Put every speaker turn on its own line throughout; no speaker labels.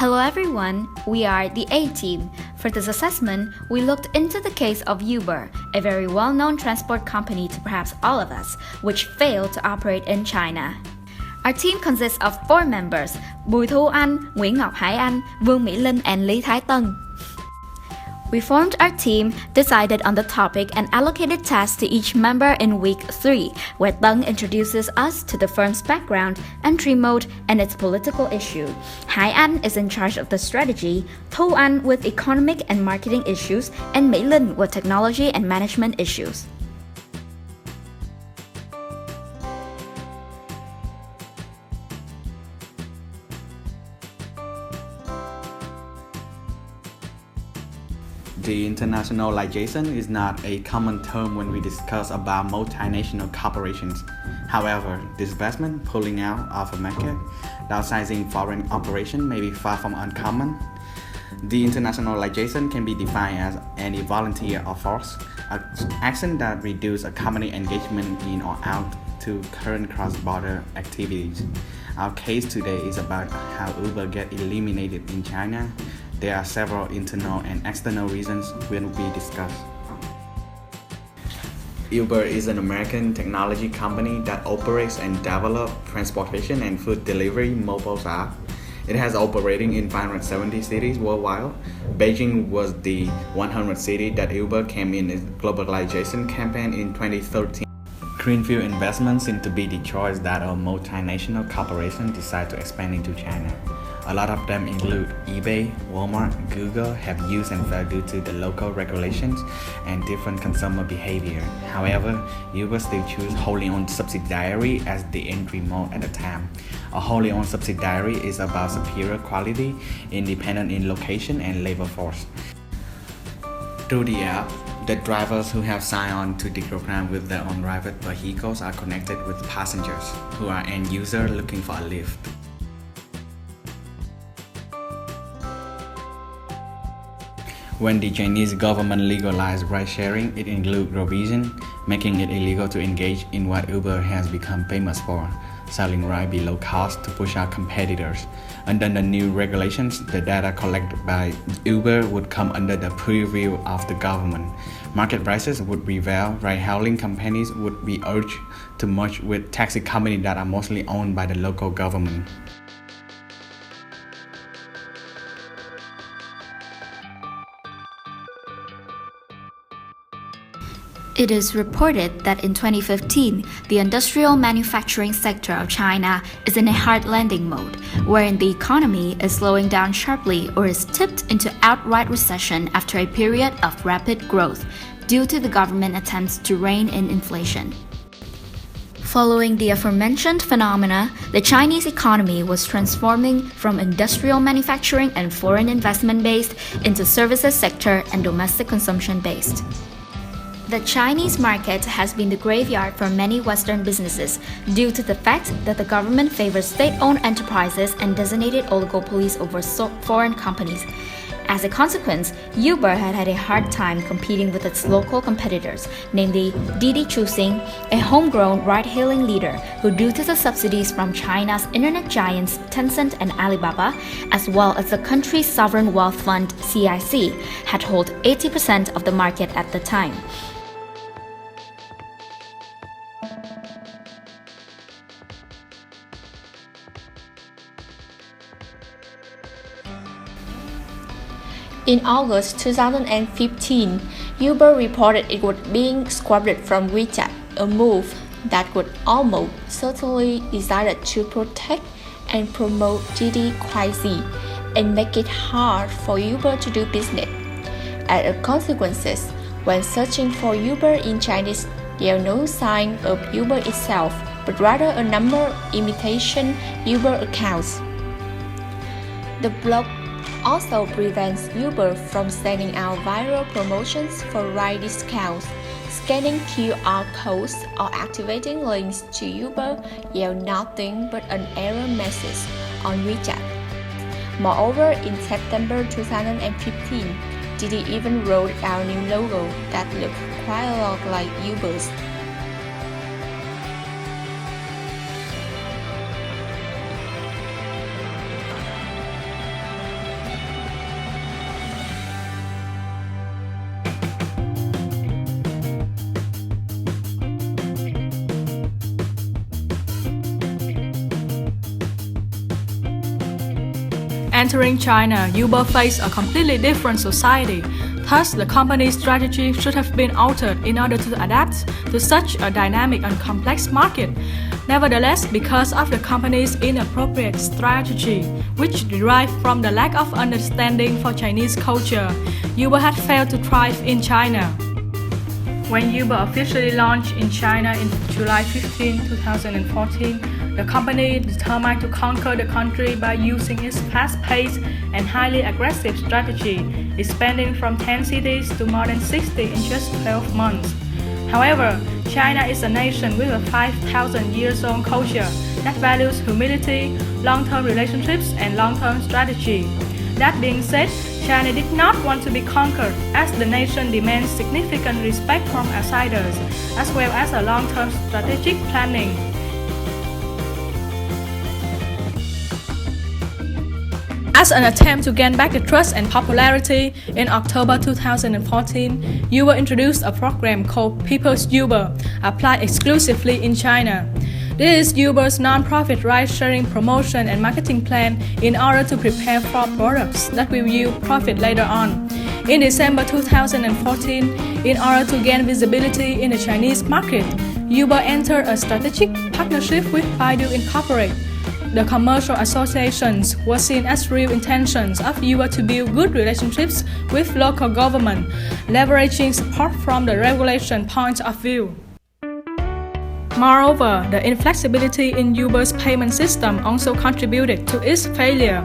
Hello everyone, we are the A team. For this assessment, we looked into the case of Uber, a very well-known transport company to perhaps all of us, which failed to operate in China. Our team consists of 4 members, Bùi Thu Anh, Nguyễn Ngọc Hải Anh, Vương Mỹ Linh and Lý Thái Tân. We formed our team, decided on the topic and allocated tasks to each member in week 3, where Tân introduces us to the firm's background, entry mode, and its political issue. Hải Anh is in charge of the strategy, Thu Anh with economic and marketing issues, and Mỹ Linh with technology and management issues.
The internationalization is not a common term when we discuss about multinational corporations. However, divestment, pulling out of a market, downsizing foreign operation may be far from uncommon. The internationalization can be defined as any volunteer or forced action that reduce a company engagement in or out to current cross-border activities. Our case today is about how Uber get eliminated in China. There are several internal and external reasons will be discussed. Uber is an American technology company that operates and develops transportation and food delivery mobile apps. It has operating in 570 cities worldwide. Beijing was the 100th city that Uber came in its globalization campaign in 2013. Greenfield investments seem to be the choice that a multinational corporation decide to expand into China. A lot of them include eBay, Walmart, Google have used and failed due to the local regulations and different consumer behavior. However, Uber still choose wholly owned subsidiary as the entry mode at the time. A wholly owned subsidiary is about superior quality, independent in location and labor force. Through the app, the drivers who have signed on to the program with their own private vehicles are connected with passengers who are end users looking for a lift. When the Chinese government legalized ride-sharing, it included provision, making it illegal to engage in what Uber has become famous for, selling ride below cost to push out competitors. Under the new regulations, the data collected by Uber would come under the purview of the government. Market prices would prevail, ride-hailing companies would be urged to merge with taxi companies that are mostly owned by the local government.
It is reported that in 2015, the industrial manufacturing sector of China is in a hard landing mode, wherein the economy is slowing down sharply or is tipped into outright recession after a period of rapid growth due to the government attempts to rein in inflation. Following the aforementioned phenomena, the Chinese economy was transforming from industrial manufacturing and foreign investment-based into services sector and domestic consumption-based. The Chinese market has been the graveyard for many Western businesses due to the fact that the government favors state-owned enterprises and designated oligopolies over foreign companies. As a consequence, Uber had a hard time competing with its local competitors, namely Didi Chuxing, a homegrown ride-hailing leader who, due to the subsidies from China's internet giants Tencent and Alibaba, as well as the country's sovereign wealth fund CIC, had held 80% of the market at the time.
In August 2015, Uber reported it was being scrapped from WeChat, a move that would almost certainly decided to protect and promote Didi Quasi and make it hard for Uber to do business. As a consequence, when searching for Uber in Chinese, there are no sign of Uber itself, but rather a number of imitation Uber accounts. The blog also prevents Uber from sending out viral promotions for ride discounts, scanning QR codes, or activating links to Uber yield nothing but an error message on WeChat. Moreover, in September 2015, Didi even rolled out a new logo that looked quite a lot like Uber's.
entering China, Uber faced a completely different society. Thus, the company's strategy should have been altered in order to adapt to such a dynamic and complex market. Nevertheless, because of the company's inappropriate strategy, which derived from the lack of understanding for Chinese culture, Uber had failed to thrive in China. When Uber officially launched in China in July 15, 2014, the company determined to conquer the country by using its fast-paced and highly aggressive strategy, expanding from 10 cities to more than 60 in just 12 months. However, China is a nation with a 5,000 years old culture that values humility, long-term relationships, and long-term strategy. That being said, China did not want to be conquered, as the nation demands significant respect from outsiders, as well as a long-term strategic planning. As an attempt to gain back the trust and popularity, in October 2014, Uber introduced a program called People's Uber, applied exclusively in China. This is Uber's non-profit ride-sharing promotion and marketing plan in order to prepare for products that will yield profit later on. In December 2014, in order to gain visibility in the Chinese market, Uber entered a strategic partnership with Baidu Incorporated. The commercial associations were seen as real intentions of Uber to build good relationships with local government, leveraging support from the regulation point of view. Moreover, the inflexibility in Uber's payment system also contributed to its failure.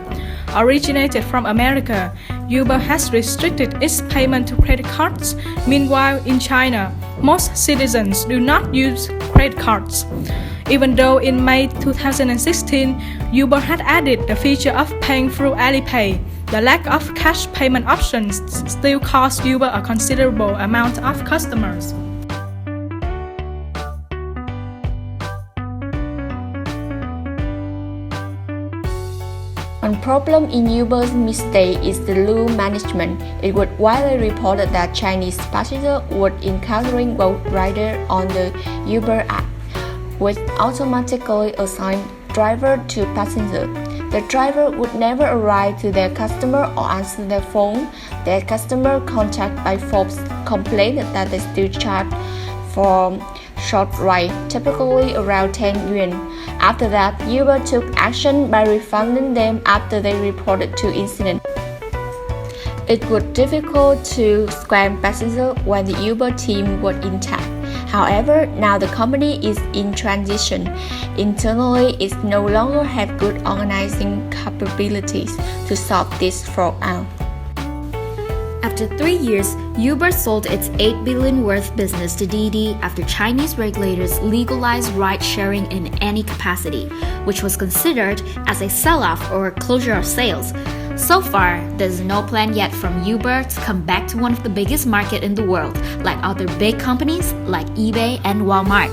Originated from America, Uber has restricted its payment to credit cards. Meanwhile, in China, most citizens do not use credit cards. Even though in May 2016, Uber had added the feature of paying through Alipay, the lack of cash payment options still cost Uber a considerable amount of customers.
One problem in Uber's mistake is the low management. It was widely reported that Chinese passengers were encountering both riders on the Uber app, which automatically assigned driver to passenger. The driver would never arrive to their customer or answer their phone. Their customer contact by folks complained that they still charge for short ride, typically around 10 yuan. After that, Uber took action by refunding them after they reported two incidents. It was difficult to scam passengers when the Uber team was intact. However, now the company is in transition. Internally, it no longer has good organizing capabilities to sort this fraud out.
After 3 years, Uber sold its 8 billion worth business to Didi after Chinese regulators legalized ride-sharing in any capacity, which was considered as a sell-off or closure of sales. So far, there's no plan yet from Uber to come back to one of the biggest markets in the world, like other big companies like eBay and Walmart.